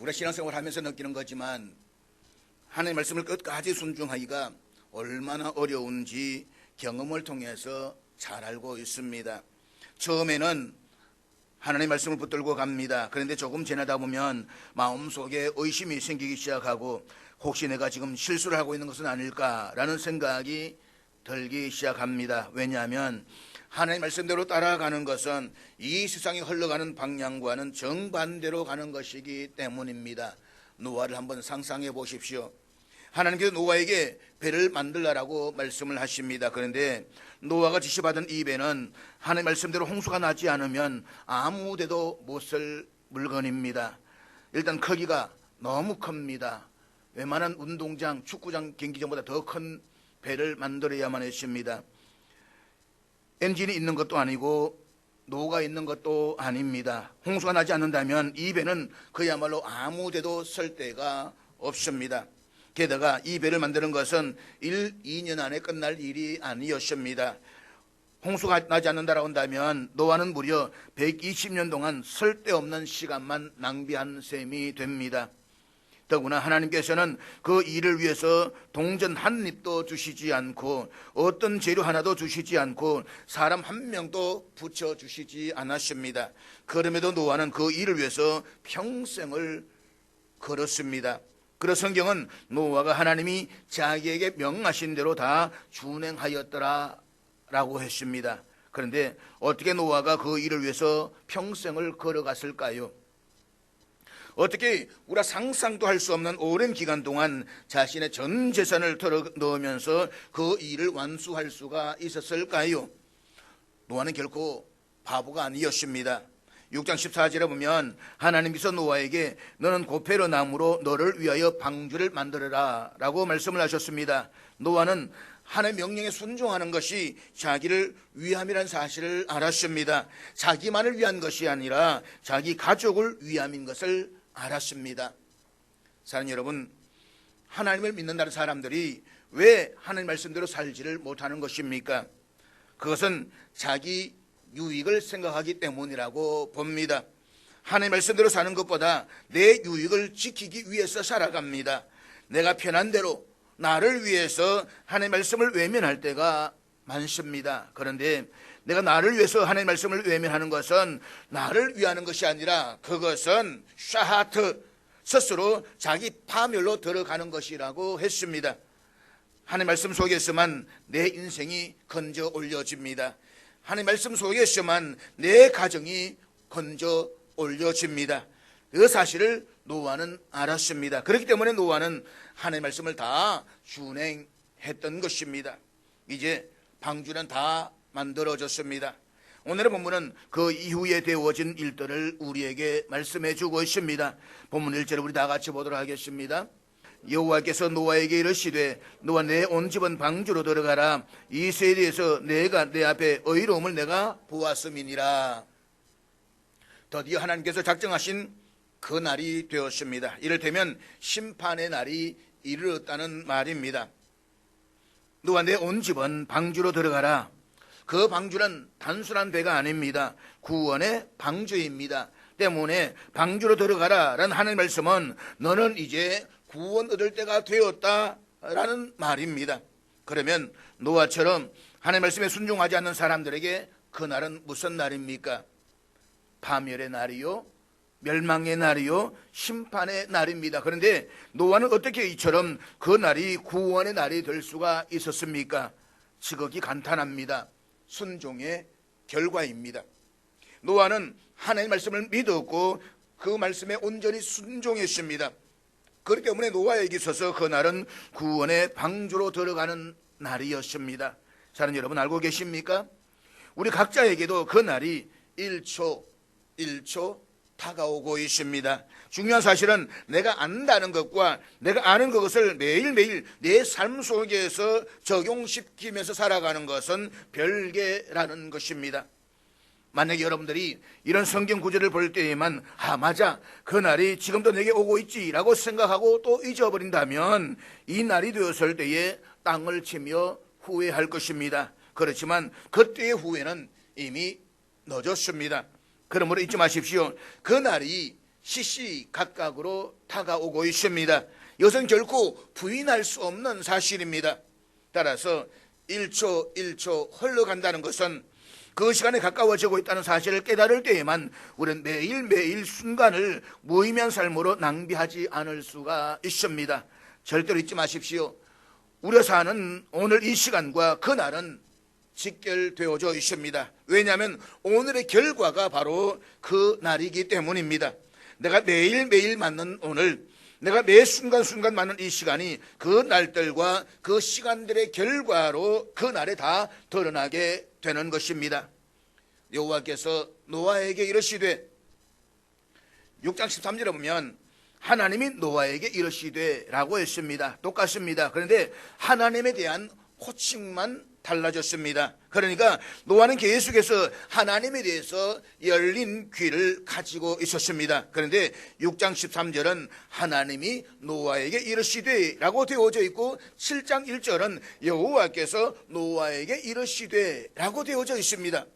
우리가 신앙생활을 하면서 느끼는 거지만 하나님의 말씀을 끝까지 순종하기가 얼마나 어려운지 경험을 통해서 잘 알고 있습니다. 처음에는 하나님의 말씀을 붙들고 갑니다. 그런데 조금 지나다 보면 마음속에 의심이 생기기 시작하고 혹시 내가 지금 실수를 하고 있는 것은 아닐까라는 생각이 들기 시작합니다. 왜냐하면 하나님의 말씀대로 따라가는 것은 이 세상이 흘러가는 방향과는 정반대로 가는 것이기 때문입니다. 노아를 한번 상상해 보십시오. 하나님께서 노아에게 배를 만들라라고 말씀을 하십니다. 그런데 노아가 지시받은 이 배는 하나님의 말씀대로 홍수가 나지 않으면 아무 데도 못 쓸 물건입니다. 일단 크기가 너무 큽니다. 웬만한 운동장, 축구장, 경기장보다 더 큰 배를 만들어야만 했습니다. 엔진이 있는 것도 아니고 노가 있는 것도 아닙니다. 홍수가 나지 않는다면 이 배는 그야말로 아무 데도 쓸 데가 없습니다. 게다가 이 배를 만드는 것은 1, 2년 안에 끝날 일이 아니었습니다. 홍수가 나지 않는다라고 한다면 노아는 무려 120년 동안 쓸데없는 시간만 낭비한 셈이 됩니다. 더구나 하나님께서는 그 일을 위해서 동전 한 입도 주시지 않고 어떤 재료 하나도 주시지 않고 사람 한 명도 붙여주시지 않았습니다. 그럼에도 노아는 그 일을 위해서 평생을 걸었습니다. 그래서 성경은 노아가 하나님이 자기에게 명하신 대로 다 준행하였더라 라고 했습니다. 그런데 어떻게 노아가 그 일을 위해서 평생을 걸어갔을까요? 어떻게 우리가 상상도 할 수 없는 오랜 기간 동안 자신의 전 재산을 털어 넣으면서 그 일을 완수할 수가 있었을까요? 노아는 결코 바보가 아니었습니다. 6장 14절에 보면 하나님께서 노아에게 너는 고페르 나무로 너를 위하여 방주를 만들어라 라고 말씀을 하셨습니다. 노아는 하나님의 명령에 순종하는 것이 자기를 위함이라는 사실을 알았습니다. 자기만을 위한 것이 아니라 자기 가족을 위함인 것을 알았습니다. 사랑하는 여러분, 하나님을 믿는다는 사람들이 왜 하나님 말씀대로 살지를 못하는 것입니까? 그것은 자기 유익을 생각하기 때문이라고 봅니다. 하나님 말씀대로 사는 것보다 내 유익을 지키기 위해서 살아갑니다. 내가 편한 대로 나를 위해서 하나님 말씀을 외면할 때가 많습니다. 그런데 내가 나를 위해서 하나님 말씀을 외면하는 것은 나를 위하는 것이 아니라 그것은 샤하트, 스스로 자기 파멸로 들어가는 것이라고 했습니다. 하나님 말씀 속에서만 내 인생이 건져 올려집니다. 하나님 말씀 속에서만 내 가정이 건져 올려집니다. 그 사실을 노아는 알았습니다. 그렇기 때문에 노아는 하나님의 말씀을 다 준행했던 것입니다. 이제 방주는 다 만들어졌습니다. 오늘의 본문은 그 이후에 되어진 일들을 우리에게 말씀해 주고 있습니다. 본문 1절을 우리 다 같이 보도록 하겠습니다. 여호와께서 노아에게 이르시되 너와 내 온 집은 방주로 들어가라. 이 세대에서 내가 내 앞에 의로움을 내가 보았음이니라. 드디어 하나님께서 작정하신 그 날이 되었습니다. 이를테면 심판의 날이 이르렀다는 말입니다. 너와 내 온 집은 방주로 들어가라. 그 방주는 단순한 배가 아닙니다. 구원의 방주입니다. 때문에 방주로 들어가라라는 하나님의 말씀은 너는 이제 구원 얻을 때가 되었다라는 말입니다. 그러면 노아처럼 하나님의 말씀에 순종하지 않는 사람들에게 그날은 무슨 날입니까? 파멸의 날이요, 멸망의 날이요, 심판의 날입니다. 그런데 노아는 어떻게 이처럼 그 날이 구원의 날이 될 수가 있었습니까? 지극히 간단합니다. 순종의 결과입니다. 노아는 하나님의 말씀을 믿었고 그 말씀에 온전히 순종했습니다. 그렇기 때문에 노아에게 있어서 그날은 구원의 방주로 들어가는 날이었습니다. 사랑하는 여러분, 알고 계십니까? 우리 각자에게도 그 날이 1초 다가오고 있습니다. 중요한 사실은 내가 안다는 것과 내가 아는 그것을 매일매일 내 삶 속에서 적용시키면서 살아가는 것은 별개라는 것입니다. 만약에 여러분들이 이런 성경 구절을 볼 때에만 맞아, 그 날이 지금도 내게 오고 있지라고 생각하고 또 잊어버린다면 이 날이 되었을 때에 땅을 치며 후회할 것입니다. 그렇지만 그때의 후회는 이미 늦었습니다. 그러므로 잊지 마십시오. 그 날이 시시각각으로 다가오고 있습니다. 이것은 결코 부인할 수 없는 사실입니다. 따라서 1초 1초 흘러간다는 것은 그 시간에 가까워지고 있다는 사실을 깨달을 때에만 우리는 매일매일 순간을 무의미한 삶으로 낭비하지 않을 수가 있습니다. 절대로 잊지 마십시오. 우리가 사는 오늘 이 시간과 그날은 직결되어져 있습니다. 왜냐하면 오늘의 결과가 바로 그 날이기 때문입니다. 내가 매일매일 맞는 오늘, 내가 매 순간순간 맞는 이 시간이 그 날들과 그 시간들의 결과로 그 날에 다 드러나게 되는 것입니다. 여호와께서 노아에게 이르시되, 6장 13절에 보면 하나님이 노아에게 이르시되 라고 했습니다. 똑같습니다. 그런데 하나님에 대한 호칭만 달라졌습니다. 그러니까 노아는 계속해서 하나님에 대해서 열린 귀를 가지고 있었습니다. 그런데 6장 13절은 하나님이 노아에게 이르시되 라고 되어져 있고 7장 1절은 여호와께서 노아에게 이르시되 라고 되어져 있습니다.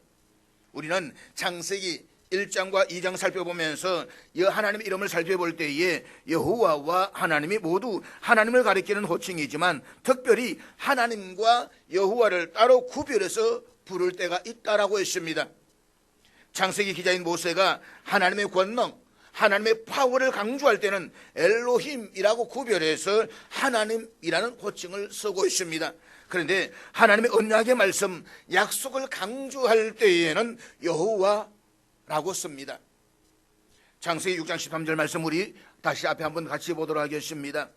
우리는 창세기 1장과 2장 살펴보면서 하나님의 이름을 살펴볼 때에 여호와와 하나님이 모두 하나님을 가리키는 호칭이지만 특별히 하나님과 여호와를 따로 구별해서 부를 때가 있다라고 했습니다. 창세기 기자인 모세가 하나님의 권능, 하나님의 파워를 강조할 때는 엘로힘이라고 구별해서 하나님이라는 호칭을 쓰고 있습니다. 그런데 하나님의 언약의 말씀, 약속을 강조할 때에는 여호와 라고 씁니다. 창세기 6장 13절 말씀 우리 다시 앞에 한번 같이 보도록 하겠습니다.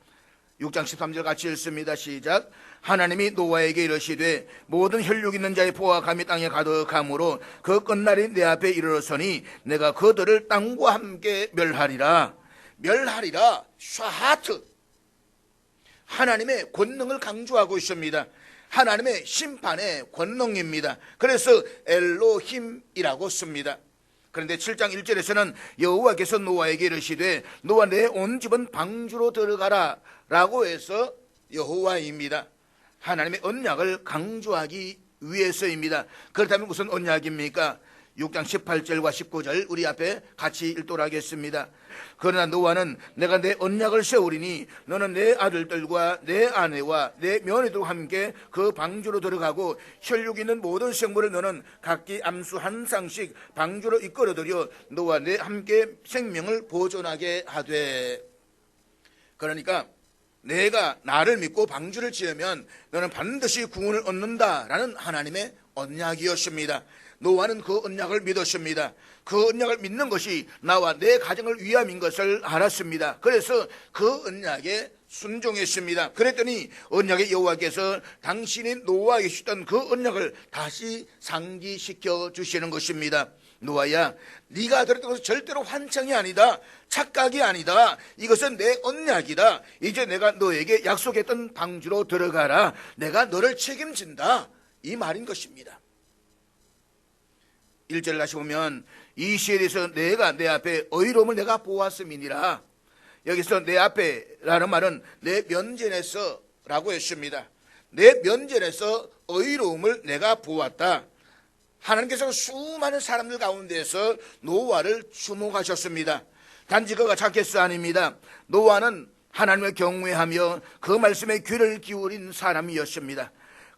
6장 13절 같이 읽습니다. 시작. 하나님이 노아에게 이르시되 모든 혈육 있는 자의 포와 감이 땅에 가득하므로 그 끝날이 내 앞에 이르렀으니 내가 그들을 땅과 함께 멸하리라. 멸하리라. 샤하트. 하나님의 권능을 강조하고 있습니다. 하나님의 심판의 권능입니다. 그래서 엘로힘이라고 씁니다. 그런데 7장 1절에서는 여호와께서 노아에게 이르시되 노아 내 온 집은 방주로 들어가라 라고 해서 여호와입니다. 하나님의 언약을 강조하기 위해서입니다. 그렇다면 무슨 언약입니까? 6장 18절과 19절 우리 앞에 같이 읽도록 하겠습니다. 그러나 노아는 내가 내 언약을 세우리니 너는 내 아들들과 내 아내와 내 며느리들과 함께 그 방주로 들어가고 혈육 있는 모든 생물을 너는 각기 암수 한 쌍씩 방주로 이끌어들여 너와 내 함께 생명을 보존하게 하되. 그러니까 내가 나를 믿고 방주를 지으면 너는 반드시 구원을 얻는다라는 하나님의 언약이었습니다. 노아는 그 언약을 믿었습니다. 그 언약을 믿는 것이 나와 내 가정을 위함인 것을 알았습니다. 그래서 그 언약에 순종했습니다. 그랬더니 언약의 여호와께서 당신이 노아에게 주셨던 그 언약을 다시 상기시켜 주시는 것입니다. 노아야, 네가 들었던 것은 절대로 환청이 아니다, 착각이 아니다. 이것은 내 언약이다. 이제 내가 너에게 약속했던 방주로 들어가라. 내가 너를 책임진다. 이 말인 것입니다. 1절 다시 보면 이 시에 대해서 내가 내 앞에 의로움을 내가 보았음이니라. 여기서 내 앞에라는 말은 내 면전에서 라고 했습니다. 내 면전에서 의로움을 내가 보았다. 하나님께서 수많은 사람들 가운데서 노아를 주목하셨습니다. 단지 그가 자켓스 아닙니다. 노아는 하나님을 경외하며 그 말씀에 귀를 기울인 사람이었습니다.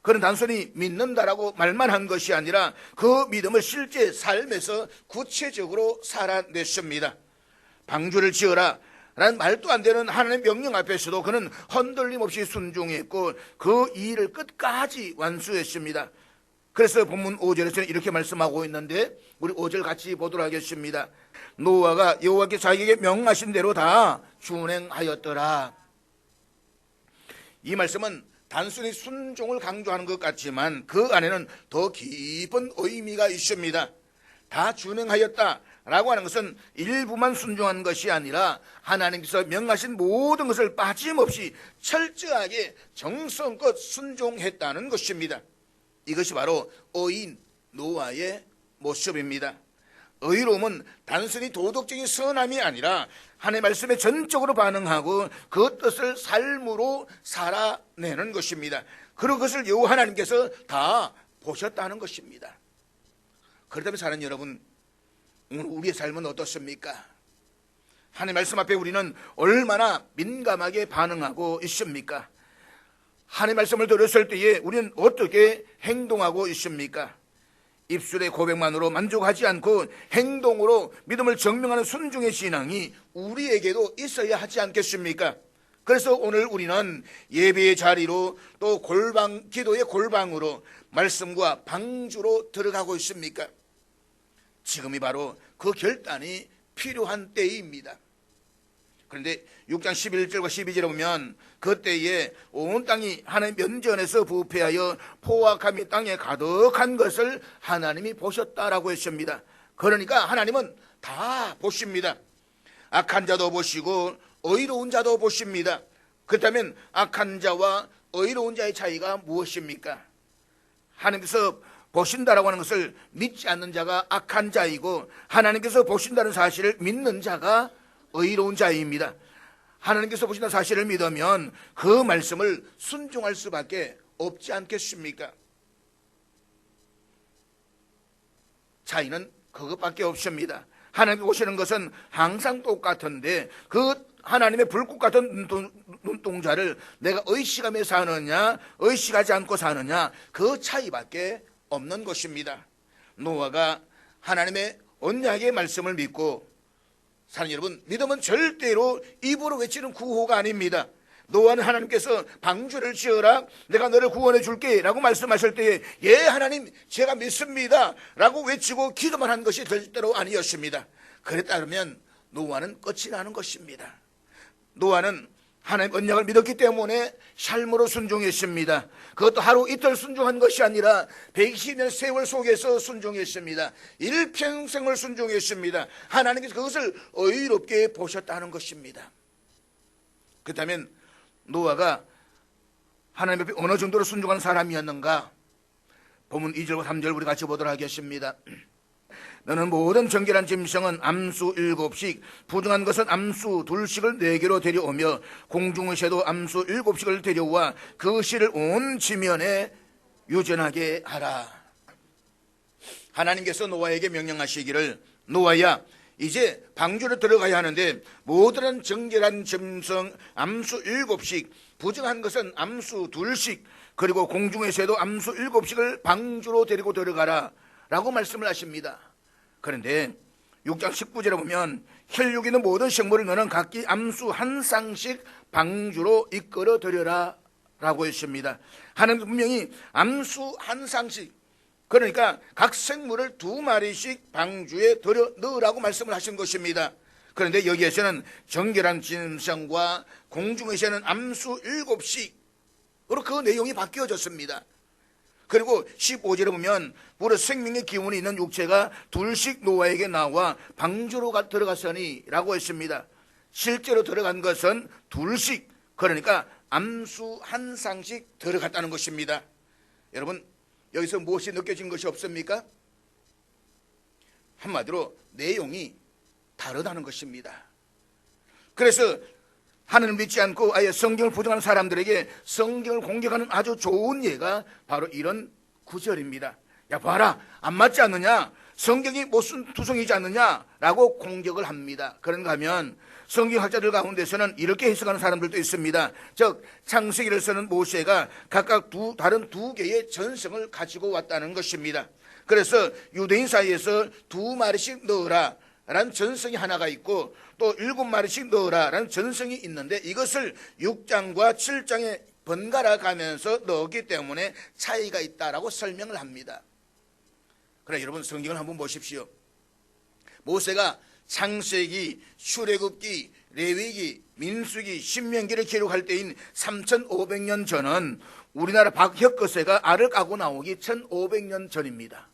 그는 단순히 믿는다라고 말만 한 것이 아니라 그 믿음을 실제 삶에서 구체적으로 살아냈습니다. 방주를 지어라 라는 말도 안 되는 하나님의 명령 앞에서도 그는 흔들림 없이 순종했고 그 일을 끝까지 완수했습니다. 그래서 본문 5절에서는 이렇게 말씀하고 있는데 우리 5절 같이 보도록 하겠습니다. 노아가 여호와께 자기에게 명하신 대로 다 준행하였더라. 이 말씀은 단순히 순종을 강조하는 것 같지만 그 안에는 더 깊은 의미가 있습니다. 다 준행하였다라고 하는 것은 일부만 순종한 것이 아니라 하나님께서 명하신 모든 것을 빠짐없이 철저하게 정성껏 순종했다는 것입니다. 이것이 바로 의인 노아의 모습입니다. 의로움은 단순히 도덕적인 선함이 아니라 하나님의 말씀에 전적으로 반응하고 그 뜻을 삶으로 살아내는 것입니다. 그리고 그것을 여호와 하나님께서 다 보셨다는 것입니다. 그렇다면 사랑하는 여러분, 오늘 우리의 삶은 어떻습니까? 하나님의 말씀 앞에 우리는 얼마나 민감하게 반응하고 있습니까? 하나님의 말씀을 들었을 때에 우리는 어떻게 행동하고 있습니까? 입술의 고백만으로 만족하지 않고 행동으로 믿음을 증명하는 순종의 신앙이 우리에게도 있어야 하지 않겠습니까? 그래서 오늘 우리는 예배의 자리로 또 기도의 골방으로 말씀과 방주로 들어가고 있습니까? 지금이 바로 그 결단이 필요한 때입니다. 그런데 6장 11절과 12절에 보면 그때에 온 땅이 하나님 면전에서 부패하여 포악함이 땅에 가득한 것을 하나님이 보셨다라고 했습니다. 그러니까 하나님은 다 보십니다. 악한 자도 보시고 의로운 자도 보십니다. 그렇다면 악한 자와 의로운 자의 차이가 무엇입니까? 하나님께서 보신다라고 하는 것을 믿지 않는 자가 악한 자이고, 하나님께서 보신다는 사실을 믿는 자가 의로운 자입니다. 하나님께서 보신다는 사실을 믿으면 그 말씀을 순종할 수밖에 없지 않겠습니까? 차이는 그것밖에 없습니다. 하나님이 보시는 것은 항상 똑같은데 그 하나님의 불꽃 같은 눈동자를 내가 의식하며 사느냐 의식하지 않고 사느냐, 그 차이밖에 없는 것입니다. 노아가 하나님의 언약의 말씀을 믿고 사는 여러분, 믿음은 절대로 입으로 외치는 구호가 아닙니다. 노아는 하나님께서 방주를 지어라, 내가 너를 구원해 줄게 라고 말씀하실 때에 예 하나님 제가 믿습니다 라고 외치고 기도만 한 것이 절대로 아니었습니다. 그랬다면 노아는 끝이 나는 것입니다. 노아는 하나님 언약을 믿었기 때문에 삶으로 순종했습니다. 그것도 하루 이틀 순종한 것이 아니라 120년 세월 속에서 순종했습니다. 일평생을 순종했습니다. 하나님께서 그것을 의롭게 보셨다는 것입니다. 그렇다면 노아가 하나님 앞에 어느 정도로 순종한 사람이었는가? 본문 2절과 3절 우리 같이 보도록 하겠습니다. 너는 모든 정결한 짐승은 암수 7씩, 부정한 것은 암수 2씩을 4개로 데려오며 공중의 새도 암수 7씩을 데려와 그 씨를 온 지면에 유전하게 하라. 하나님께서 노아에게 명령하시기를, 노아야 이제 방주로 들어가야 하는데 모든 정결한 짐승 암수 7씩, 부정한 것은 암수 2씩, 그리고 공중의 새도 암수 7씩을 방주로 데리고 들어가라 라고 말씀을 하십니다. 그런데 6장 19절에 보면 혈육 있는 모든 생물을 너는 각기 암수 한 쌍씩 방주로 이끌어 들여라 라고 했습니다. 하나님은 분명히 암수 한 쌍씩, 그러니까 각 생물을 2마리씩 방주에 들여 넣으라고 말씀을 하신 것입니다. 그런데 여기에서는 정결한 짐승과 공중의 새는 암수 7씩으로 그 내용이 바뀌어졌습니다. 그리고 15절에 보면 무릇 생명의 기운이 있는 육체가 2씩 노아에게 나와 방주로 들어갔으니 라고 했습니다. 실제로 들어간 것은 2씩, 그러니까 암수 한 쌍씩 들어갔다는 것입니다. 여러분, 여기서 무엇이 느껴진 것이 없습니까? 한마디로 내용이 다르다는 것입니다. 그래서 하나님을 믿지 않고 아예 성경을 부정하는 사람들에게 성경을 공격하는 아주 좋은 예가 바로 이런 구절입니다. 야 봐라, 안 맞지 않느냐, 성경이 무슨 투성이지 않느냐 라고 공격을 합니다. 그런가 하면 성경학자들 가운데서는 이렇게 해석하는 사람들도 있습니다. 즉 창세기를 쓰는 모세가 각각 다른 2개의 전성을 가지고 왔다는 것입니다. 그래서 유대인 사이에서 2마리씩 넣으라 라는 전성이 하나가 있고 또 7마리씩 넣으라 라는 전성이 있는데, 이것을 6장과 7장에 번갈아 가면서 넣었기 때문에 차이가 있다라고 설명을 합니다. 그래, 여러분 성경을 한번 보십시오. 모세가 창세기, 출애굽기, 레위기, 민수기, 신명기를 기록할 때인 3500년 전은 우리나라 박혁거세가 알을 까고 나오기 1500년 전입니다.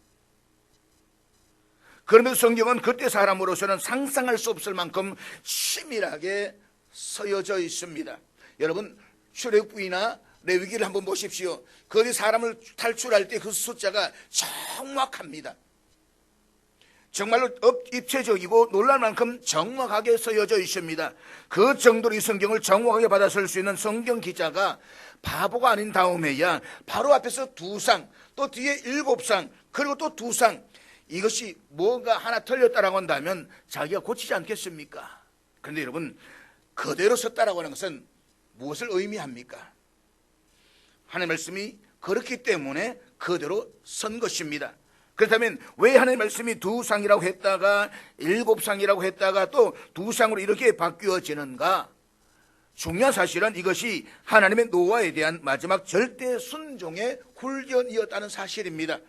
그러면서 성경은 그때 사람으로서는 상상할 수 없을 만큼 치밀하게 서여져 있습니다. 여러분 출애굽기나 레위기를 한번 보십시오. 거기 사람을 탈출할 때 그 숫자가 정확합니다. 정말로 입체적이고 놀랄 만큼 정확하게 써여져 있습니다. 그 정도로 이 성경을 정확하게 받아쓸 수 있는 성경 기자가 바보가 아닌 다음에야 바로 앞에서 2상, 또 뒤에 7상, 그리고 또 2상, 이것이 뭔가 하나 틀렸다라고 한다면 자기가 고치지 않겠습니까? 그런데 여러분, 그대로 섰다라고 하는 것은 무엇을 의미합니까? 하나님의 말씀이 그렇기 때문에 그대로 선 것입니다. 그렇다면 왜 하나님의 말씀이 2상이라고 했다가 7상이라고 했다가 또 2상으로 이렇게 바뀌어지는가? 중요한 사실은 이것이 하나님의 노아에 대한 마지막 절대 순종의 훈련이었다는 사실입니다.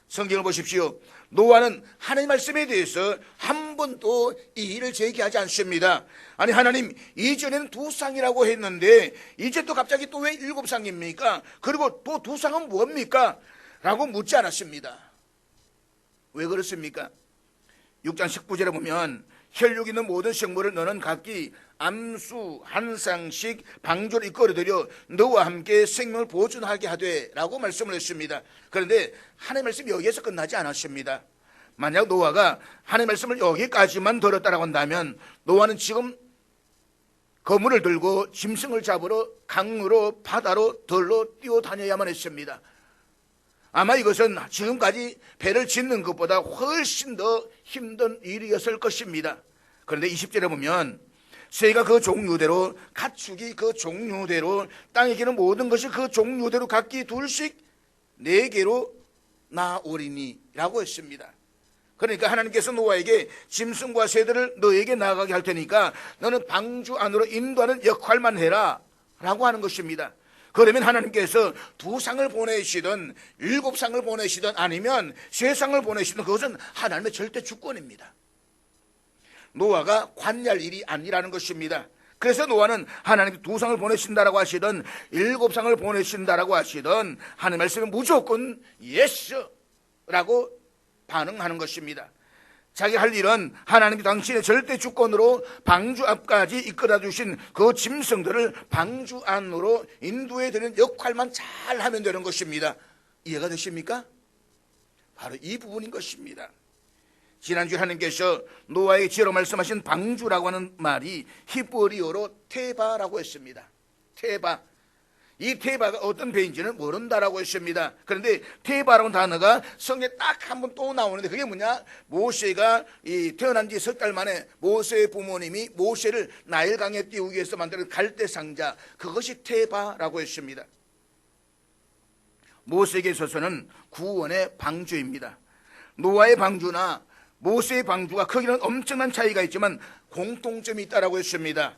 성경을 보십시오. 노아는 하나님 말씀에 대해서 한 번도 이의를 제기하지 않습니다. 아니, 하나님 이전에는 2상이라고 했는데 이제 또 갑자기 또 왜 7상입니까? 그리고 또 2상은 뭡니까? 라고 묻지 않았습니다. 왜 그렇습니까? 6장 19절에 보면 혈육 있는 모든 생물을 너는 각기 암수 한 쌍씩 방주를 이끌어들여 너와 함께 생명을 보존하게 하되 라고 말씀을 했습니다. 그런데 하나님의 말씀이 여기에서 끝나지 않았습니다. 만약 노아가 하나님의 말씀을 여기까지만 들었다고 한다면 노아는 지금 거물을 들고 짐승을 잡으러 강으로 바다로 들로 뛰어다녀야만 했습니다. 아마 이것은 지금까지 배를 짓는 것보다 훨씬 더 힘든 일이었을 것입니다. 그런데 20절에 보면 새가 그 종류대로 가축이 그 종류대로 땅에 기는 모든 것이 그 종류대로 각기 둘씩 4개로 나오리니 라고 했습니다. 그러니까 하나님께서 노아에게 짐승과 새들을 너에게 나가게 할 테니까 너는 방주 안으로 인도하는 역할만 해라 라고 하는 것입니다. 그러면 하나님께서 2상을 보내시든 7상을 보내시든 아니면 3상을 보내시든 그것은 하나님의 절대 주권입니다. 노아가 관여할 일이 아니라는 것입니다. 그래서 노아는 하나님이 2상을 보내신다라고 하시든 7상을 보내신다라고 하시든 하나님 말씀은 무조건 예스라고 반응하는 것입니다. 자기 할 일은 하나님이 당신의 절대 주권으로 방주 앞까지 이끌어 주신 그 짐승들을 방주 안으로 인도해 드리는 역할만 잘 하면 되는 것입니다. 이해가 되십니까? 바로 이 부분인 것입니다. 지난주에 하나님께서 노아에게 지혜로 말씀하신 방주라고 하는 말이 히브리어로 테바라고 했습니다. 테바. 이 테바가 어떤 배인지는 모른다라고 했습니다. 그런데 테바라는 단어가 성경에 딱 한 번 또 나오는데 그게 뭐냐? 모세가 태어난 지 석 달 만에 모세의 부모님이 모세를 나일강에 띄우기 위해서 만든 갈대 상자, 그것이 테바라고 했습니다. 모세에게 있어서는 구원의 방주입니다. 노아의 방주나 모세의 방주가 크기는 엄청난 차이가 있지만 공통점이 있다라고 했습니다.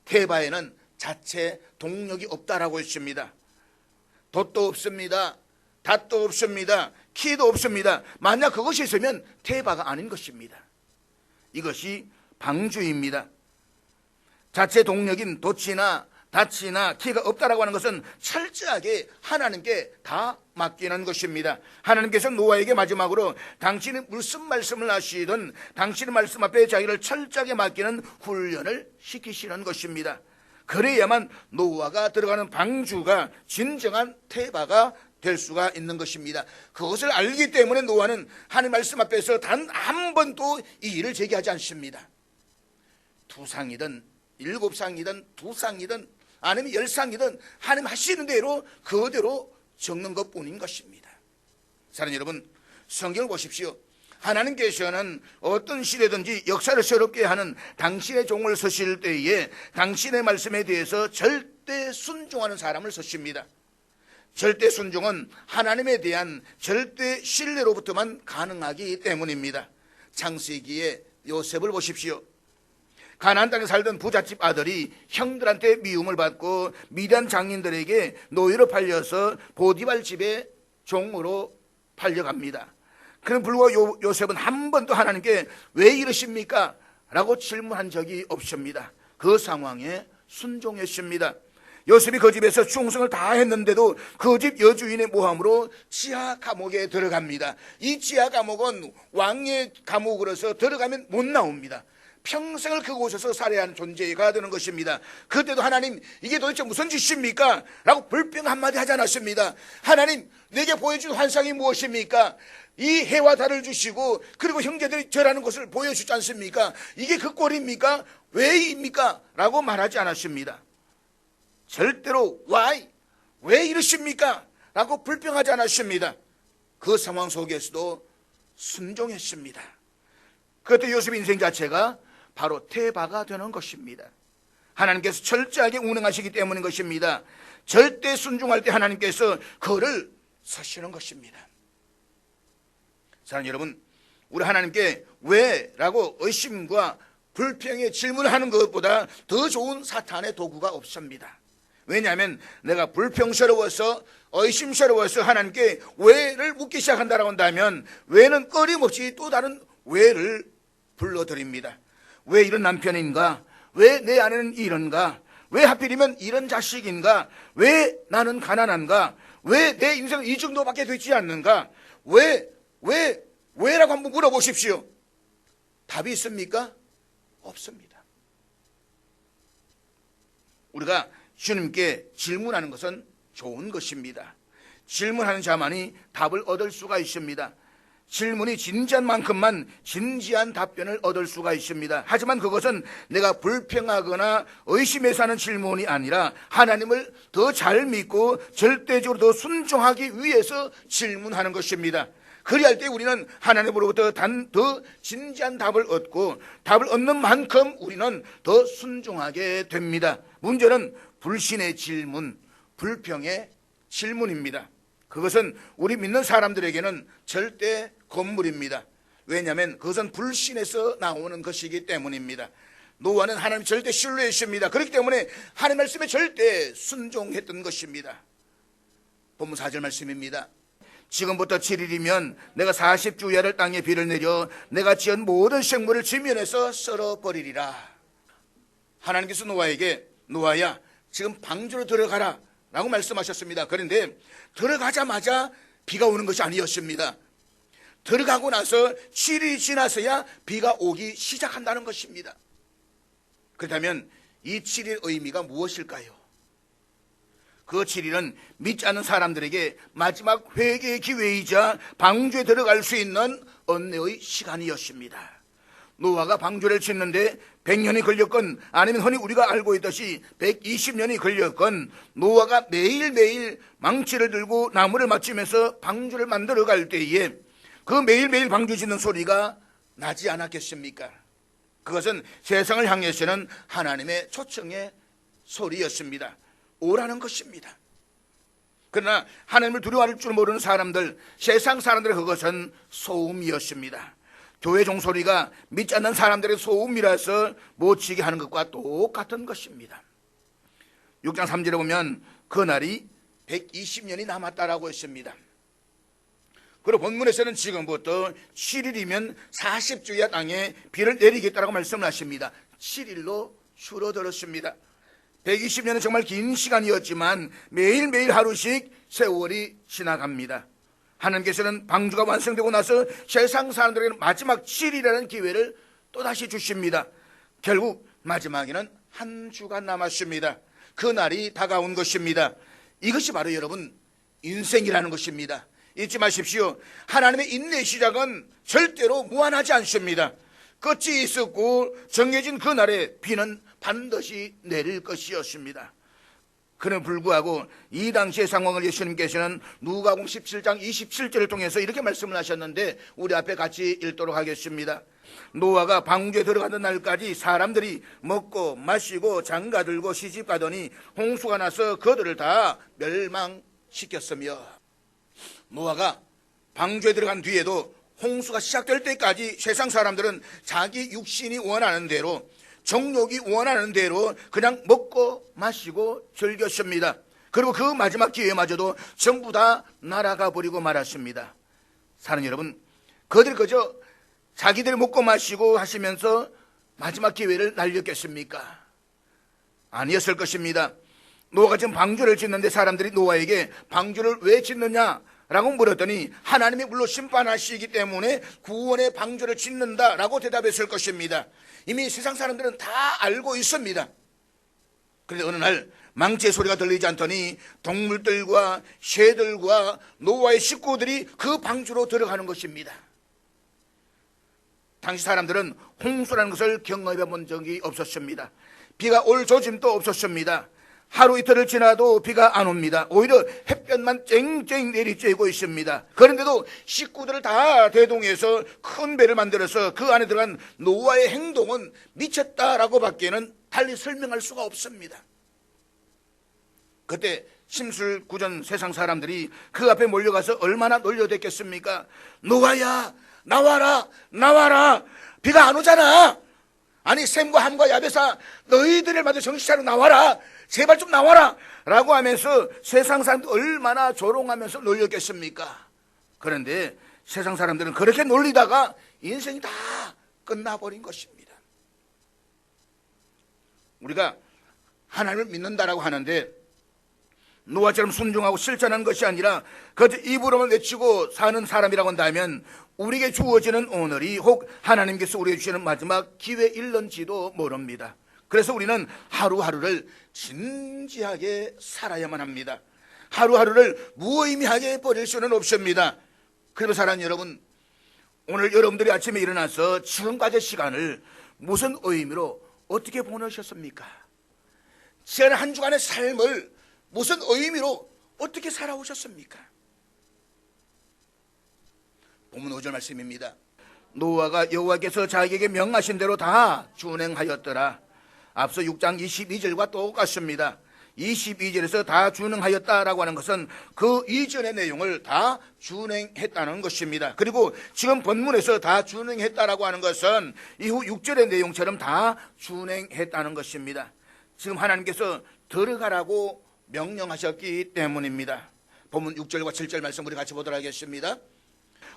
테바에는 자체 동력이 없다라고 했습니다. 돛도 없습니다. 닷도 없습니다. 키도 없습니다. 만약 그것이 있으면 테바가 아닌 것입니다. 이것이 방주입니다. 자체 동력인 돛이나 닷이나 키가 없다라고 하는 것은 철저하게 하나님께 다 맡기는 것입니다. 하나님께서 노아에게 마지막으로 당신이 무슨 말씀을 하시든 당신의 말씀 앞에 자기를 철저하게 맡기는 훈련을 시키시는 것입니다. 그래야만 노아가 들어가는 방주가 진정한 테바가 될 수가 있는 것입니다. 그것을 알기 때문에 노아는 하나님 말씀 앞에서 단 한 번도 이의를 제기하지 않습니다. 2상이든 7상이든 2상이든 아니면 10상이든 하나님 하시는 대로 그대로 적는 것뿐인 것입니다. 사랑하는 여러분, 성경을 보십시오. 하나님께서는 어떤 시대든지 역사를 새롭게 하는 당신의 종을 쓰실 때에 당신의 말씀에 대해서 절대 순종하는 사람을 쓰십니다. 절대 순종은 하나님에 대한 절대 신뢰로부터만 가능하기 때문입니다. 창세기에 요셉을 보십시오. 가나안 땅에 살던 부잣집 아들이 형들한테 미움을 받고 미디안 장인들에게 노예로 팔려서 보디발 집에 종으로 팔려갑니다. 그럼 불구하고 요셉은 한 번도 하나님께 왜 이러십니까? 라고 질문한 적이 없습니다. 그 상황에 순종했습니다. 요셉이 그 집에서 충성을 다 했는데도 그 집 여주인의 모함으로 지하 감옥에 들어갑니다. 이 지하 감옥은 왕의 감옥으로서 들어가면 못 나옵니다. 평생을 그곳에서 살아야 하는 존재가 되는 것입니다. 그때도 하나님, 이게 도대체 무슨 짓입니까? 라고 불평 한마디 하지 않았습니다. 하나님, 내게 보여준 환상이 무엇입니까? 이 해와 달을 주시고 그리고 형제들이 절하는 것을 보여주지 않습니까? 이게 그 꼴입니까? 왜입니까? 라고 말하지 않았습니다. 절대로 why? 왜 이러십니까? 라고 불평하지 않았습니다. 그 상황 속에서도 순종했습니다. 그때 요셉의 인생 자체가 바로 태바가 되는 것입니다. 하나님께서 철저하게 운행하시기 때문인 것입니다. 절대 순종할 때 하나님께서 그를 서시는 것입니다. 사랑하는 여러분, 우리 하나님께 왜? 라고 의심과 불평의 질문을 하는 것보다 더 좋은 사탄의 도구가 없습니다. 왜냐하면 내가 불평스러워서 의심스러워서 하나님께 왜를 묻기 시작한다고 한다면 왜는 끊임없이 또 다른 왜를 불러드립니다. 왜 이런 남편인가? 왜 내 아내는 이런가? 왜 하필이면 이런 자식인가? 왜 나는 가난한가? 왜 내 인생은 이 정도밖에 되지 않는가? 왜라고 한번 물어보십시오. 답이 있습니까? 없습니다. 우리가 주님께 질문하는 것은 좋은 것입니다. 질문하는 자만이 답을 얻을 수가 있습니다. 질문이 진지한 만큼만 진지한 답변을 얻을 수가 있습니다. 하지만 그것은 내가 불평하거나 의심해서 하는 질문이 아니라 하나님을 더 잘 믿고 절대적으로 더 순종하기 위해서 질문하는 것입니다. 그리할 때 우리는 하나님으로부터 더 진지한 답을 얻고 답을 얻는 만큼 우리는 더 순종하게 됩니다. 문제는 불신의 질문, 불평의 질문입니다. 그것은 우리 믿는 사람들에게는 절대 건물입니다. 왜냐하면 그것은 불신에서 나오는 것이기 때문입니다. 노아는 하나님 절대 신뢰했습니다. 그렇기 때문에 하나님 말씀에 절대 순종했던 것입니다. 본문 4절 말씀입니다. 지금부터 7일이면 내가 40주야를 땅에 비를 내려 내가 지은 모든 생물을 지면에서 썰어버리리라. 하나님께서 노아에게 노아야 지금 방주로 들어가라 라고 말씀하셨습니다. 그런데 들어가자마자 비가 오는 것이 아니었습니다. 들어가고 나서 7일이 지나서야 비가 오기 시작한다는 것입니다. 그렇다면 이 7일 의미가 무엇일까요? 그 7일은 믿지 않는 사람들에게 마지막 회개의 기회이자 방주에 들어갈 수 있는 은혜의 시간이었습니다. 노아가 방주를 짓는데 100년이 걸렸건 아니면 흔히 우리가 알고 있듯이 120년이 걸렸건 노아가 매일매일 망치를 들고 나무를 맞추면서 방주를 만들어 갈 때에 그 매일매일 방주 짓는 소리가 나지 않았겠습니까? 그것은 세상을 향해서는 하나님의 초청의 소리였습니다. 오라는 것입니다. 그러나 하나님을 두려워할 줄 모르는 사람들, 세상 사람들의 그것은 소음이었습니다. 교회 종소리가 믿지 않는 사람들의 소음이라서 못 지게 하는 것과 똑같은 것입니다. 6장 3절에 보면 그날이 120년이 남았다라고 했습니다. 그리고 본문에서는 지금부터 7일이면 40주야 땅에 비를 내리겠다라고 말씀을 하십니다. 7일로 줄어들었습니다. 120년은 정말 긴 시간이었지만 매일매일 하루씩 세월이 지나갑니다. 하나님께서는 방주가 완성되고 나서 세상 사람들에게는 마지막 7일이라는 기회를 또다시 주십니다. 결국 마지막에는 한 주가 남았습니다. 그날이 다가온 것입니다. 이것이 바로 여러분 인생이라는 것입니다. 잊지 마십시오. 하나님의 인내의 시작은 절대로 무한하지 않습니다. 끝이 있었고 정해진 그날에 비는 반드시 내릴 것이었습니다. 그럼에도 불구하고 이 당시의 상황을 예수님께서는 누가복음 17장 27절을 통해서 이렇게 말씀을 하셨는데 우리 앞에 같이 읽도록 하겠습니다. 노아가 방주에 들어가던 날까지 사람들이 먹고 마시고 장가들고 시집가더니 홍수가 나서 그들을 다 멸망시켰으며, 노아가 방주에 들어간 뒤에도 홍수가 시작될 때까지 세상 사람들은 자기 육신이 원하는 대로, 정욕이 원하는 대로 그냥 먹고 마시고 즐겼습니다. 그리고 그 마지막 기회마저도 전부 다 날아가 버리고 말았습니다. 사는 여러분, 그들이 그저 자기들이 먹고 마시고 하시면서 마지막 기회를 날렸겠습니까? 아니었을 것입니다. 노아가 지금 방주를 짓는데 사람들이 노아에게 방주를 왜 짓느냐 라고 물었더니 하나님이 물론 심판하시기 때문에 구원의 방주를 짓는다라고 대답했을 것입니다. 이미 세상 사람들은 다 알고 있습니다. 그런데 어느 날 망치의 소리가 들리지 않더니 동물들과 새들과 노아의 식구들이 그 방주로 들어가는 것입니다. 당시 사람들은 홍수라는 것을 경험해 본 적이 없었습니다. 비가 올 조짐도 없었습니다. 하루 이틀을 지나도 비가 안 옵니다. 오히려 햇볕만 쨍쨍 내리쬐고 있습니다. 그런데도 식구들을 다 대동해서 큰 배를 만들어서 그 안에 들어간 노아의 행동은 미쳤다라고 밖에는 달리 설명할 수가 없습니다. 그때 심술구전 세상 사람들이 그 앞에 몰려가서 얼마나 놀려댔겠습니까? 노아야, 나와라, 나와라. 비가 안 오잖아. 아니 셈과 함과 야베사, 너희들을 만들 정신 차리고 나와라. 제발 좀 나와라 라고 하면서 세상 사람들 얼마나 조롱하면서 놀렸겠습니까? 그런데 세상 사람들은 그렇게 놀리다가 인생이 다 끝나버린 것입니다. 우리가 하나님을 믿는다라고 하는데 노아처럼 순종하고 실천하는 것이 아니라 그저 입으로만 외치고 사는 사람이라고 한다면 우리에게 주어지는 오늘이 혹 하나님께서 우리에게 주시는 마지막 기회일런지도 모릅니다. 그래서 우리는 하루하루를 진지하게 살아야만 합니다. 하루하루를 무의미하게 버릴 수는 없습니다. 그래서 사랑하는 여러분, 오늘 여러분들이 아침에 일어나서 지금까지의 시간을 무슨 의미로 어떻게 보내셨습니까? 지난 한 주간의 삶을 무슨 의미로 어떻게 살아오셨습니까? 본문 5절 말씀입니다. 노아가 여호와께서 자기에게 명하신 대로 다 준행하였더라. 앞서 6장 22절과 똑같습니다. 22절에서 다 준행하였다라고 하는 것은 그 이전의 내용을 다 준행했다는 것입니다. 그리고 지금 본문에서 다 준행했다라고 하는 것은 이후 6절의 내용처럼 다 준행했다는 것입니다. 지금 하나님께서 들어가라고 명령하셨기 때문입니다. 본문 6절과 7절 말씀 우리 같이 보도록 하겠습니다.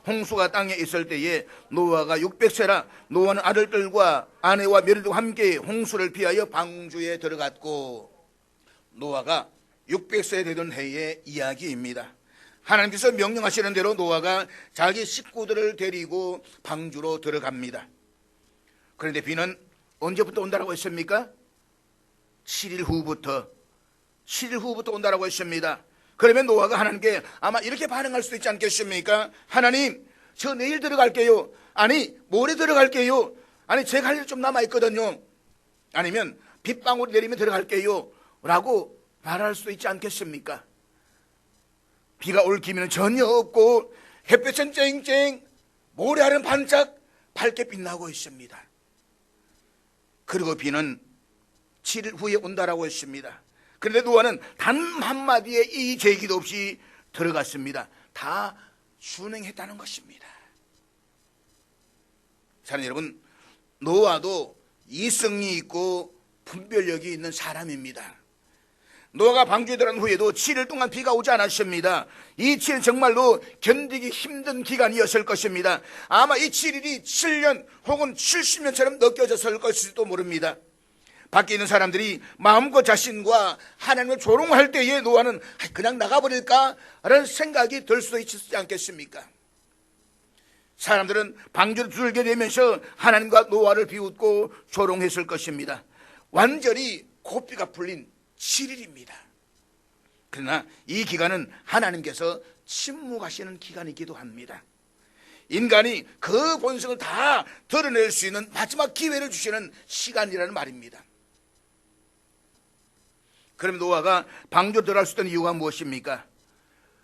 홍수가 땅에 있을 때에 노아가 600세라 노아는 아들들과 아내와 며느리들과 함께 홍수를 피하여 방주에 들어갔고, 노아가 600세 되던 해의 이야기입니다. 하나님께서 명령하시는 대로 노아가 자기 식구들을 데리고 방주로 들어갑니다. 그런데 비는 언제부터 온다라고 했습니까? 7일 후부터 온다라고 했습니다. 그러면 노아가 하나님께 아마 이렇게 반응할 수도 있지 않겠습니까? 하나님, 저 내일 들어갈게요. 아니, 모레 들어갈게요. 아니, 제가 할 일 좀 남아있거든요. 아니면 빗방울이 내리면 들어갈게요 라고 말할 수도 있지 않겠습니까? 비가 올 기미는 전혀 없고 햇볕은 쨍쨍, 모래알은 반짝 밝게 빛나고 있습니다. 그리고 비는 7일 후에 온다라고 했습니다. 그런데 노아는 단 한마디의 이 제기도 없이 들어갔습니다. 다 준행했다는 것입니다. 사랑하는 여러분, 노아도 이성이 있고 분별력이 있는 사람입니다. 노아가 방주에 들어간 후에도 7일 동안 비가 오지 않았습니다. 이 7일 정말로 견디기 힘든 기간이었을 것입니다. 아마 이 7일이 7년 혹은 70년처럼 느껴졌을 것일지도 모릅니다. 밖에 있는 사람들이 마음껏 자신과 하나님을 조롱할 때에 노아는 그냥 나가버릴까? 라는 생각이 들 수도 있지 않겠습니까? 사람들은 방주를 두들겨 대면서 하나님과 노아를 비웃고 조롱했을 것입니다. 완전히 고삐가 풀린 7일입니다. 그러나 이 기간은 하나님께서 침묵하시는 기간이기도 합니다. 인간이 그 본성을 다 드러낼 수 있는 마지막 기회를 주시는 시간이라는 말입니다. 그럼 노아가 방주로 들어갈 수 있던 이유가 무엇입니까?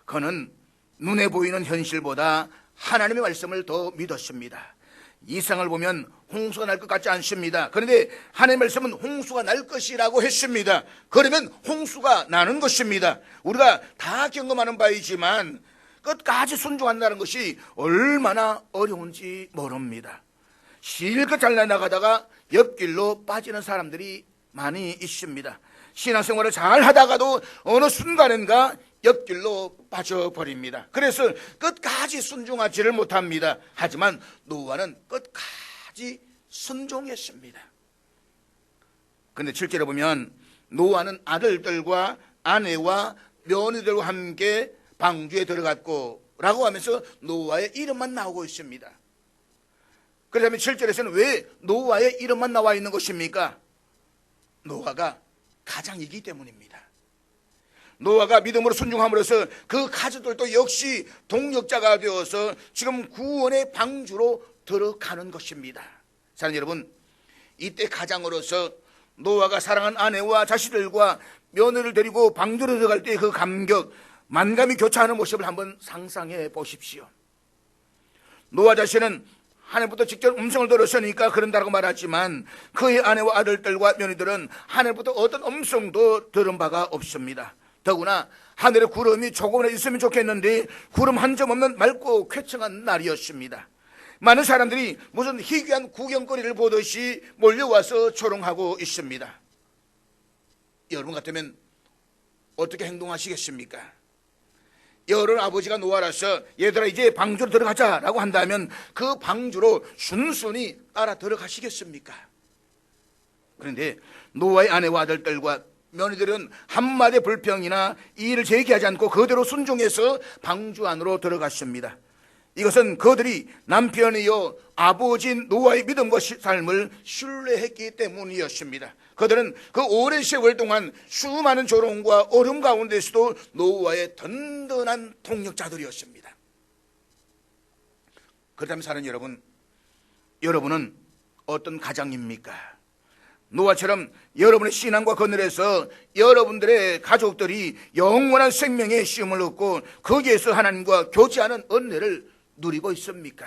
그는 눈에 보이는 현실보다 하나님의 말씀을 더 믿었습니다. 이 상을 보면 홍수가 날 것 같지 않습니다. 그런데 하나님의 말씀은 홍수가 날 것이라고 했습니다. 그러면 홍수가 나는 것입니다. 우리가 다 경험하는 바이지만 끝까지 순종한다는 것이 얼마나 어려운지 모릅니다. 실컷 잘 나가다가 옆길로 빠지는 사람들이 많이 있습니다. 신앙생활을 잘 하다가도 어느 순간인가 옆길로 빠져버립니다. 그래서 끝까지 순종하지를 못합니다. 하지만 노아는 끝까지 순종했습니다. 그런데 7절에 보면 노아는 아들들과 아내와 며느리들과 함께 방주에 들어갔고 라고 하면서 노아의 이름만 나오고 있습니다. 그렇다면 7절에서는 왜 노아의 이름만 나와 있는 것입니까? 노아가 가장이기 때문입니다. 노아가 믿음으로 순종함으로써 그 가족들도 역시 동력자가 되어서 지금 구원의 방주로 들어가는 것입니다. 사랑하는 여러분, 이때 가장으로서 노아가 사랑한 아내와 자식들과 며느리를 데리고 방주로 들어갈 때 그 감격, 만감이 교차하는 모습을 한번 상상해 보십시오. 노아 자신은 하늘부터 직접 음성을 들었으니까 그런다고 말하지만 그의 아내와 아들들과 며느리들은 하늘부터 어떤 음성도 들은 바가 없습니다. 더구나 하늘에 구름이 조금이라도 있으면 좋겠는데 구름 한 점 없는 맑고 쾌청한 날이었습니다. 많은 사람들이 무슨 희귀한 구경거리를 보듯이 몰려와서 조롱하고 있습니다. 여러분 같으면 어떻게 행동하시겠습니까? 여러분 아버지가 노아라서 얘들아 이제 방주로 들어가자라고 한다면 그 방주로 순순히 따라 들어가시겠습니까? 그런데 노아의 아내와 아들들과 며느리들은 한마디 불평이나 이의를 제기하지 않고 그대로 순종해서 방주 안으로 들어갔습니다. 이것은 그들이 남편이요 아버지인 노아의 믿음과 삶을 신뢰했기 때문이었습니다. 그들은 그 오랜 세월 동안 수많은 조롱과 어려움 가운데서도 노아의 든든한 동력자들이었습니다. 그렇다면 사랑하는 여러분, 여러분은 어떤 가장입니까? 노아처럼 여러분의 신앙과 그늘에서 여러분들의 가족들이 영원한 생명의 쉼을 얻고 거기에서 하나님과 교제하는 은혜를 누리고 있습니까?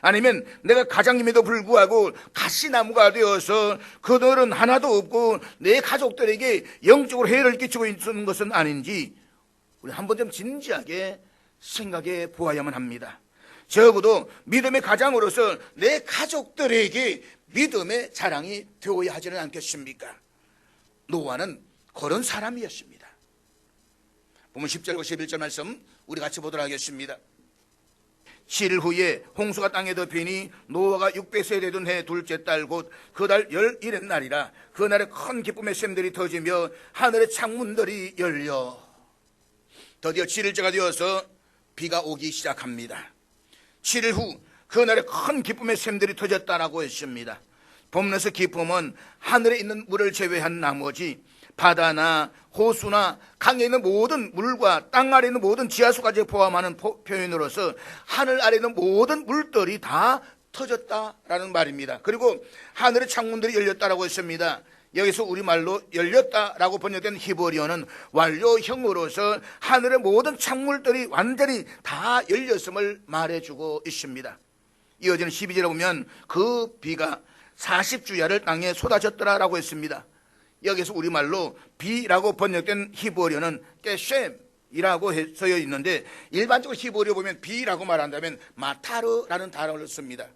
아니면 내가 가장님에도 불구하고 가시나무가 되어서 그들은 하나도 없고 내 가족들에게 영적으로 해를 끼치고 있는 것은 아닌지 우리 한번 좀 진지하게 생각해 보아야만 합니다. 적어도 믿음의 가장으로서 내 가족들에게 믿음의 자랑이 되어야 하지는 않겠습니까? 노아는 그런 사람이었습니다. 보면 10절과 11절 말씀 우리 같이 보도록 하겠습니다. 7일 후에 홍수가 땅에 덮이니 노아가 600세 되던 해 둘째 달 곧 그 달 11의 날이라. 그날에 큰 기쁨의 샘들이 터지며 하늘의 창문들이 열려 드디어 7일째가 되어서 비가 오기 시작합니다. 7일 후 그날에 큰 기쁨의 샘들이 터졌다라고 했습니다. 본문에서 기쁨은 하늘에 있는 물을 제외한 나머지 바다나 호수나 강에 있는 모든 물과 땅 아래 있는 모든 지하수까지 포함하는 표현으로서 하늘 아래 있는 모든 물들이 다 터졌다라는 말입니다. 그리고 하늘의 창문들이 열렸다라고 했습니다. 여기서 우리말로 열렸다라고 번역된 히브리어는 완료형으로서 하늘의 모든 창문들이 완전히 다 열렸음을 말해주고 있습니다. 이어지는 12절에 보면 그 비가 40주야를 땅에 쏟아졌더라라고 했습니다. 여기서 우리말로 비라고 번역된 히브리어는 깨셈이라고 써여 있는데 일반적으로 히브리어 보면 비라고 말한다면 마타르라는 단어를 씁니다.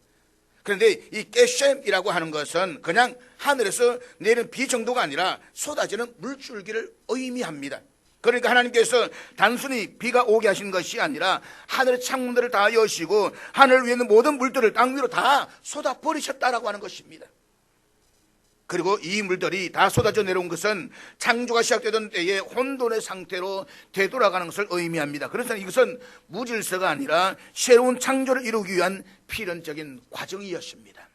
그런데 이 깨셈이라고 하는 것은 그냥 하늘에서 내리는 비 정도가 아니라 쏟아지는 물줄기를 의미합니다. 그러니까 하나님께서 단순히 비가 오게 하신 것이 아니라 하늘의 창문들을 다 여시고 하늘 위에 있는 모든 물들을 땅 위로 다 쏟아버리셨다라고 하는 것입니다. 그리고 이 물들이 다 쏟아져 내려온 것은 창조가 시작되던 때에 혼돈의 상태로 되돌아가는 것을 의미합니다. 그래서 이것은 무질서가 아니라 새로운 창조를 이루기 위한 필연적인 과정이었습니다.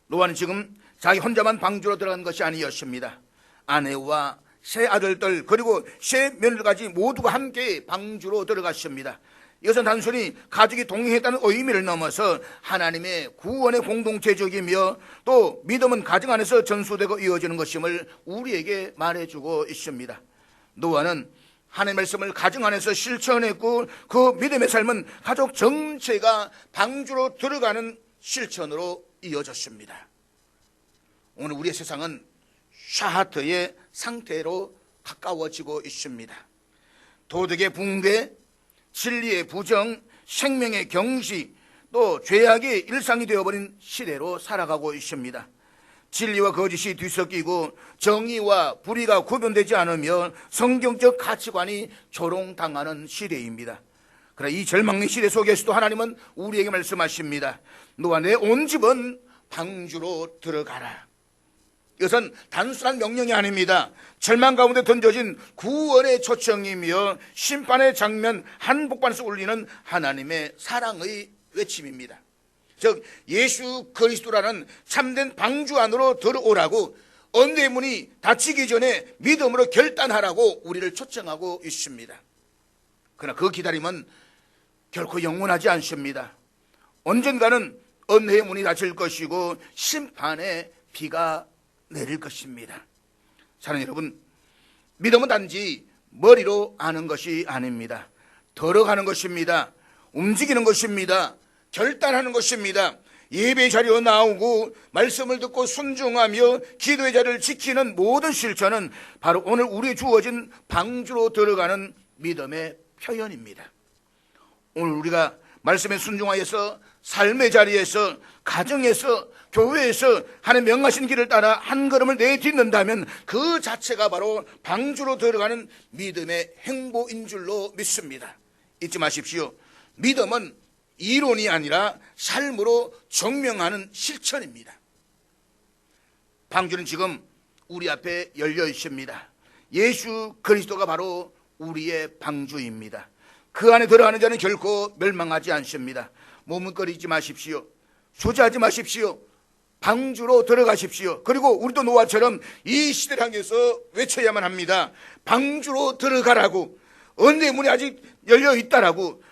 노아는 지금 자기 혼자만 방주로 들어간 것이 아니었습니다. 아내와 세 아들들 그리고 세 며느리까지 모두가 함께 방주로 들어갔습니다. 이것은 단순히 가족이 동행했다는 의미를 넘어서 하나님의 구원의 공동체적이며 또 믿음은 가정 안에서 전수되고 이어지는 것임을 우리에게 말해주고 있습니다. 노아는 하나님의 말씀을 가정 안에서 실천했고 그 믿음의 삶은 가족 전체가 방주로 들어가는 실천으로 이어졌습니다. 오늘 우리의 세상은 샤하트의 상태로 가까워지고 있습니다. 도덕의 붕괴, 진리의 부정, 생명의 경시, 또 죄악의 일상이 되어버린 시대로 살아가고 있습니다. 진리와 거짓이 뒤섞이고 정의와 불의가 구분되지 않으며 성경적 가치관이 조롱당하는 시대입니다. 그러나 이 절망의 시대 속에서도 하나님은 우리에게 말씀하십니다. 너와 내 온 집은 방주로 들어가라. 이것은 단순한 명령이 아닙니다. 절망 가운데 던져진 구원의 초청이며 심판의 장면 한복판에서 울리는 하나님의 사랑의 외침입니다. 즉 예수 그리스도라는 참된 방주 안으로 들어오라고 언도의 문이 닫히기 전에 믿음으로 결단하라고 우리를 초청하고 있습니다. 그러나 그 기다림은 결코 영원하지 않습니다. 언젠가는 은혜의 문이 닫힐 것이고 심판의 비가 내릴 것입니다. 사랑하는 여러분, 믿음은 단지 머리로 아는 것이 아닙니다. 들어가는 것입니다. 움직이는 것입니다. 결단하는 것입니다. 예배 자리에 나오고 말씀을 듣고 순종하며 기도의 자리를 지키는 모든 실천은 바로 오늘 우리에 주어진 방주로 들어가는 믿음의 표현입니다. 오늘 우리가 말씀에 순종하여서 삶의 자리에서, 가정에서, 교회에서 하나님 명하신 길을 따라 한 걸음을 내딛는다면 그 자체가 바로 방주로 들어가는 믿음의 행보인 줄로 믿습니다. 잊지 마십시오. 믿음은 이론이 아니라 삶으로 증명하는 실천입니다. 방주는 지금 우리 앞에 열려 있습니다. 예수 그리스도가 바로 우리의 방주입니다. 그 안에 들어가는 자는 결코 멸망하지 않습니다. 머뭇거리지 마십시오. 주저하지 마십시오. 방주로 들어가십시오. 그리고 우리도 노아처럼 이 시대를 향해서 외쳐야만 합니다. 방주로 들어가라고. 언제 문이 아직 열려 있다라고.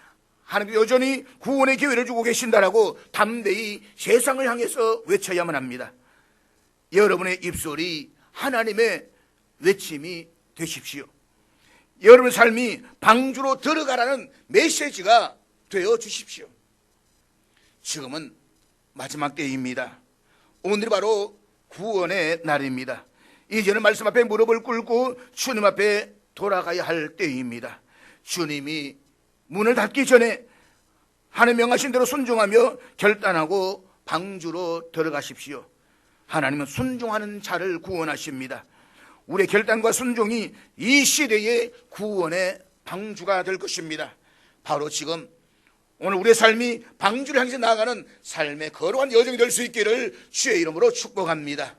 하나님 여전히 구원의 기회를 주고 계신다라고 담대히 세상을 향해서 외쳐야만 합니다. 여러분의 입술이 하나님의 외침이 되십시오. 여러분의 삶이 방주로 들어가라는 메시지가 되어 주십시오. 지금은 마지막 때입니다. 오늘이 바로 구원의 날입니다. 이제는 말씀 앞에 무릎을 꿇고 주님 앞에 돌아가야 할 때입니다. 주님이 문을 닫기 전에 하나님 명하신 대로 순종하며 결단하고 방주로 들어가십시오. 하나님은 순종하는 자를 구원하십니다. 우리의 결단과 순종이 이 시대의 구원의 방주가 될 것입니다. 바로 지금 오늘 우리의 삶이 방주를 향해서 나아가는 삶의 거룩한 여정이 될 수 있기를 주의 이름으로 축복합니다.